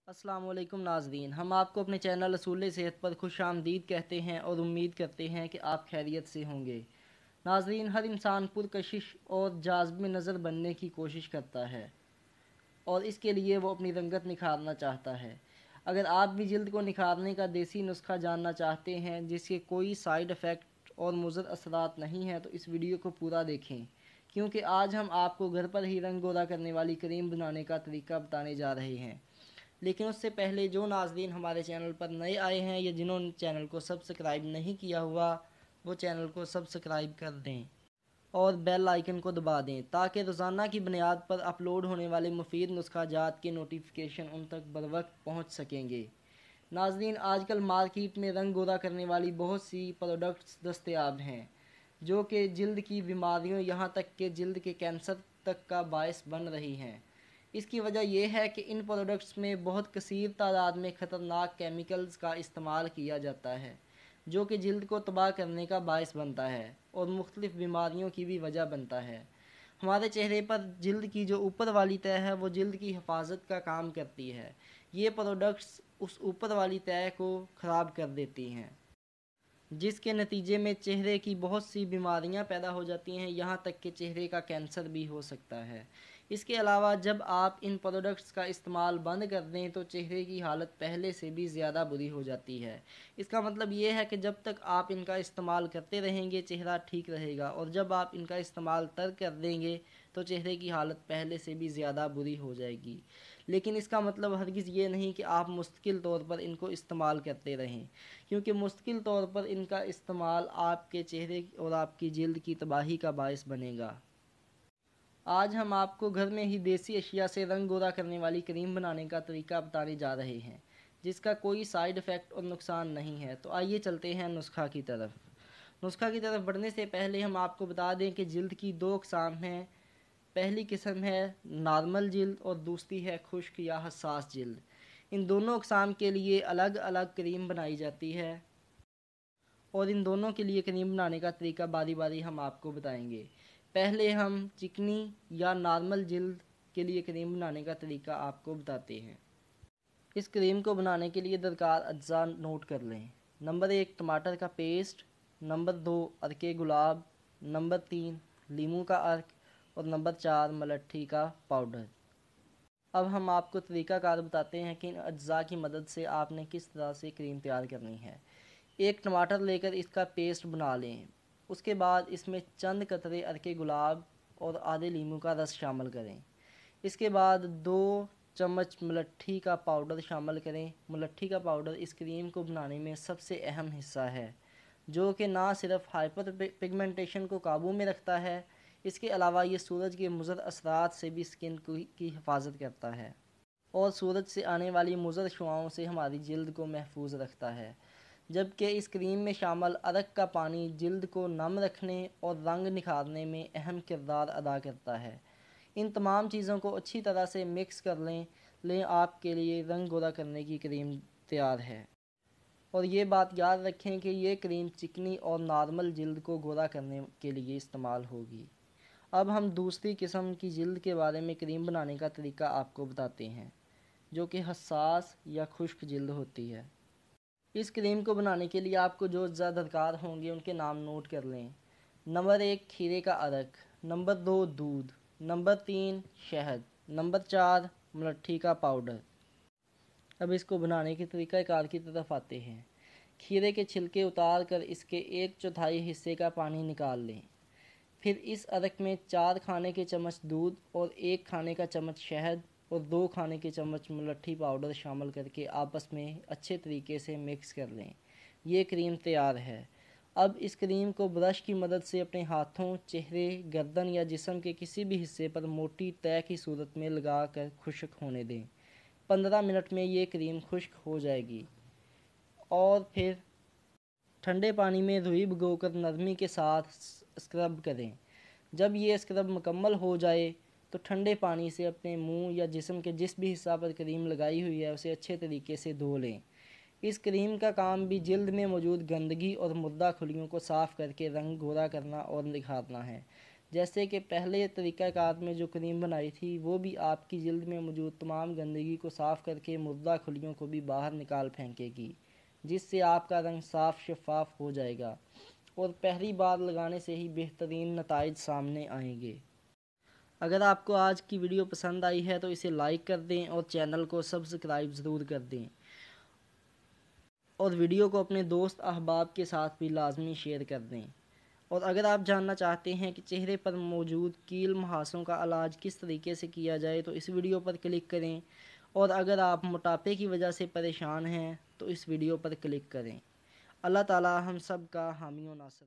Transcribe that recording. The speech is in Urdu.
السلام علیکم ناظرین، ہم آپ کو اپنے چینل اصول صحت پر خوش آمدید کہتے ہیں اور امید کرتے ہیں کہ آپ خیریت سے ہوں گے۔ ناظرین، ہر انسان پرکشش اور جاذب نظر بننے کی کوشش کرتا ہے اور اس کے لیے وہ اپنی رنگت نکھارنا چاہتا ہے۔ اگر آپ بھی جلد کو نکھارنے کا دیسی نسخہ جاننا چاہتے ہیں جس کے کوئی سائیڈ ایفیکٹ اور مضر اثرات نہیں ہیں تو اس ویڈیو کو پورا دیکھیں، کیونکہ آج ہم آپ کو گھر پر ہی رنگ گودا کرنے والی کریم بنانے کا طریقہ بتانے جا رہے ہیں۔ لیکن اس سے پہلے جو ناظرین ہمارے چینل پر نئے آئے ہیں یا جنہوں نے چینل کو سبسکرائب نہیں کیا ہوا وہ چینل کو سبسکرائب کر دیں اور بیل آئیکن کو دبا دیں تاکہ روزانہ کی بنیاد پر اپلوڈ ہونے والے مفید نسخہ جات کے نوٹیفیکیشن ان تک بروقت پہنچ سکیں گے۔ ناظرین، آج کل مارکیٹ میں رنگ گودا کرنے والی بہت سی پروڈکٹس دستیاب ہیں جو کہ جلد کی بیماریوں یہاں تک کہ جلد کے کینسر تک کا باعث بن رہی ہیں۔ اس کی وجہ یہ ہے کہ ان پروڈکٹس میں بہت کثیر تعداد میں خطرناک کیمیکلز کا استعمال کیا جاتا ہے جو کہ جلد کو تباہ کرنے کا باعث بنتا ہے اور مختلف بیماریوں کی بھی وجہ بنتا ہے۔ ہمارے چہرے پر جلد کی جو اوپر والی تہہ ہے وہ جلد کی حفاظت کا کام کرتی ہے۔ یہ پروڈکٹس اس اوپر والی تہہ کو خراب کر دیتی ہیں جس کے نتیجے میں چہرے کی بہت سی بیماریاں پیدا ہو جاتی ہیں، یہاں تک کہ چہرے کا کینسر بھی ہو سکتا ہے۔ اس کے علاوہ جب آپ ان پروڈکٹس کا استعمال بند کر دیں تو چہرے کی حالت پہلے سے بھی زیادہ بری ہو جاتی ہے۔ اس کا مطلب یہ ہے کہ جب تک آپ ان کا استعمال کرتے رہیں گے چہرہ ٹھیک رہے گا، اور جب آپ ان کا استعمال ترک کر دیں گے تو چہرے کی حالت پہلے سے بھی زیادہ بری ہو جائے گی۔ لیکن اس کا مطلب ہرگز یہ نہیں کہ آپ مستقل طور پر ان کو استعمال کرتے رہیں، کیونکہ مستقل طور پر ان کا استعمال آپ کے چہرے اور آپ کی جلد کی تباہی کا باعث بنے گا۔ آج ہم آپ کو گھر میں ہی دیسی اشیاء سے رنگ گودا کرنے والی کریم بنانے کا طریقہ بتانے جا رہے ہیں جس کا کوئی سائیڈ ایفیکٹ اور نقصان نہیں ہے۔ تو آئیے چلتے ہیں نسخہ کی طرف۔ نسخہ کی طرف بڑھنے سے پہلے ہم آپ کو بتا دیں کہ جلد کی دو اقسام ہیں۔ پہلی قسم ہے نارمل جلد اور دوسری ہے خشک یا حساس جلد۔ ان دونوں اقسام کے لیے الگ الگ کریم بنائی جاتی ہے اور ان دونوں کے لیے کریم بنانے کا طریقہ باری باری ہم آپ کو بتائیں گے۔ پہلے ہم چکنی یا نارمل جلد کے لیے کریم بنانے کا طریقہ آپ کو بتاتے ہیں۔ اس کریم کو بنانے کے لیے درکار اجزاء نوٹ کر لیں۔ نمبر 1 ٹماٹر کا پیسٹ، نمبر 2 عرق گلاب، نمبر 3 لیموں کا عرق اور نمبر 4 ملٹھی کا پاؤڈر۔ اب ہم آپ کو طریقہ کار بتاتے ہیں کہ ان اجزاء کی مدد سے آپ نے کس طرح سے کریم تیار کرنی ہے۔ ایک ٹماٹر لے کر اس کا پیسٹ بنا لیں۔ اس کے بعد اس میں چند قطرے عرق گلاب اور آدھے لیموں کا رس شامل کریں۔ اس کے بعد 2 چمچ ملٹھی کا پاؤڈر شامل کریں۔ ملٹھی کا پاؤڈر اس کریم کو بنانے میں سب سے اہم حصہ ہے جو کہ نہ صرف ہائپر پگمنٹیشن کو قابو میں رکھتا ہے، اس کے علاوہ یہ سورج کے مضر اثرات سے بھی اسکن کی حفاظت کرتا ہے اور سورج سے آنے والی مضر شعاؤں سے ہماری جلد کو محفوظ رکھتا ہے، جبکہ اس کریم میں شامل عرق کا پانی جلد کو نم رکھنے اور رنگ نکھارنے میں اہم کردار ادا کرتا ہے۔ ان تمام چیزوں کو اچھی طرح سے مکس کر لیں آپ کے لیے رنگ گودا کرنے کی کریم تیار ہے۔ اور یہ بات یاد رکھیں کہ یہ کریم چکنی اور نارمل جلد کو گودا کرنے کے لیے استعمال ہوگی۔ اب ہم دوسری قسم کی جلد کے بارے میں کریم بنانے کا طریقہ آپ کو بتاتے ہیں جو کہ حساس یا خشک جلد ہوتی ہے۔ اس کریم کو بنانے کے لیے آپ کو جو اجزاء درکار ہوں گے ان کے نام نوٹ کر لیں۔ نمبر 1 کھیرے کا عرق، نمبر 2 دودھ، نمبر 3 شہد، نمبر 4 ملٹھی کا پاؤڈر۔ اب اس کو بنانے کے طریقہ کار کی طرف آتے ہیں۔ کھیرے کے چھلکے اتار کر اس کے 1/4 حصے کا پانی نکال لیں۔ پھر اس عرق میں 4 کھانے کے چمچ دودھ اور 1 کھانے کا چمچ شہد اور 2 کھانے کے چمچ ملٹھی پاؤڈر شامل کر کے آپس میں اچھے طریقے سے مکس کر لیں۔ یہ کریم تیار ہے۔ اب اس کریم کو برش کی مدد سے اپنے ہاتھوں، چہرے، گردن یا جسم کے کسی بھی حصے پر موٹی تہہ کی صورت میں لگا کر خشک ہونے دیں۔ 15 منٹ میں یہ کریم خشک ہو جائے گی اور پھر ٹھنڈے پانی میں روئی بھگو کر نرمی کے ساتھ اسکرب کریں۔ جب یہ اسکرب مکمل ہو جائے تو ٹھنڈے پانی سے اپنے منہ یا جسم کے جس بھی حصہ پر کریم لگائی ہوئی ہے اسے اچھے طریقے سے دھو لیں۔ اس کریم کا کام بھی جلد میں موجود گندگی اور مردہ خلیوں کو صاف کر کے رنگ گودا کرنا اور نکھارنا ہے۔ جیسے کہ پہلے طریقہ کار میں جو کریم بنائی تھی وہ بھی آپ کی جلد میں موجود تمام گندگی کو صاف کر کے مردہ خلیوں کو بھی باہر نکال پھینکے گی، جس سے آپ کا رنگ صاف شفاف ہو جائے گا اور پہلی بار لگانے سے ہی بہترین نتائج سامنے آئیں گے۔ اگر آپ کو آج کی ویڈیو پسند آئی ہے تو اسے لائک کر دیں اور چینل کو سبسکرائب ضرور کر دیں، اور ویڈیو کو اپنے دوست احباب کے ساتھ بھی لازمی شیئر کر دیں۔ اور اگر آپ جاننا چاہتے ہیں کہ چہرے پر موجود کیل مہاسوں کا علاج کس طریقے سے کیا جائے تو اس ویڈیو پر کلک کریں، اور اگر آپ موٹاپے کی وجہ سے پریشان ہیں تو اس ویڈیو پر کلک کریں۔ اللہ تعالی ہم سب کا حامی و ناصر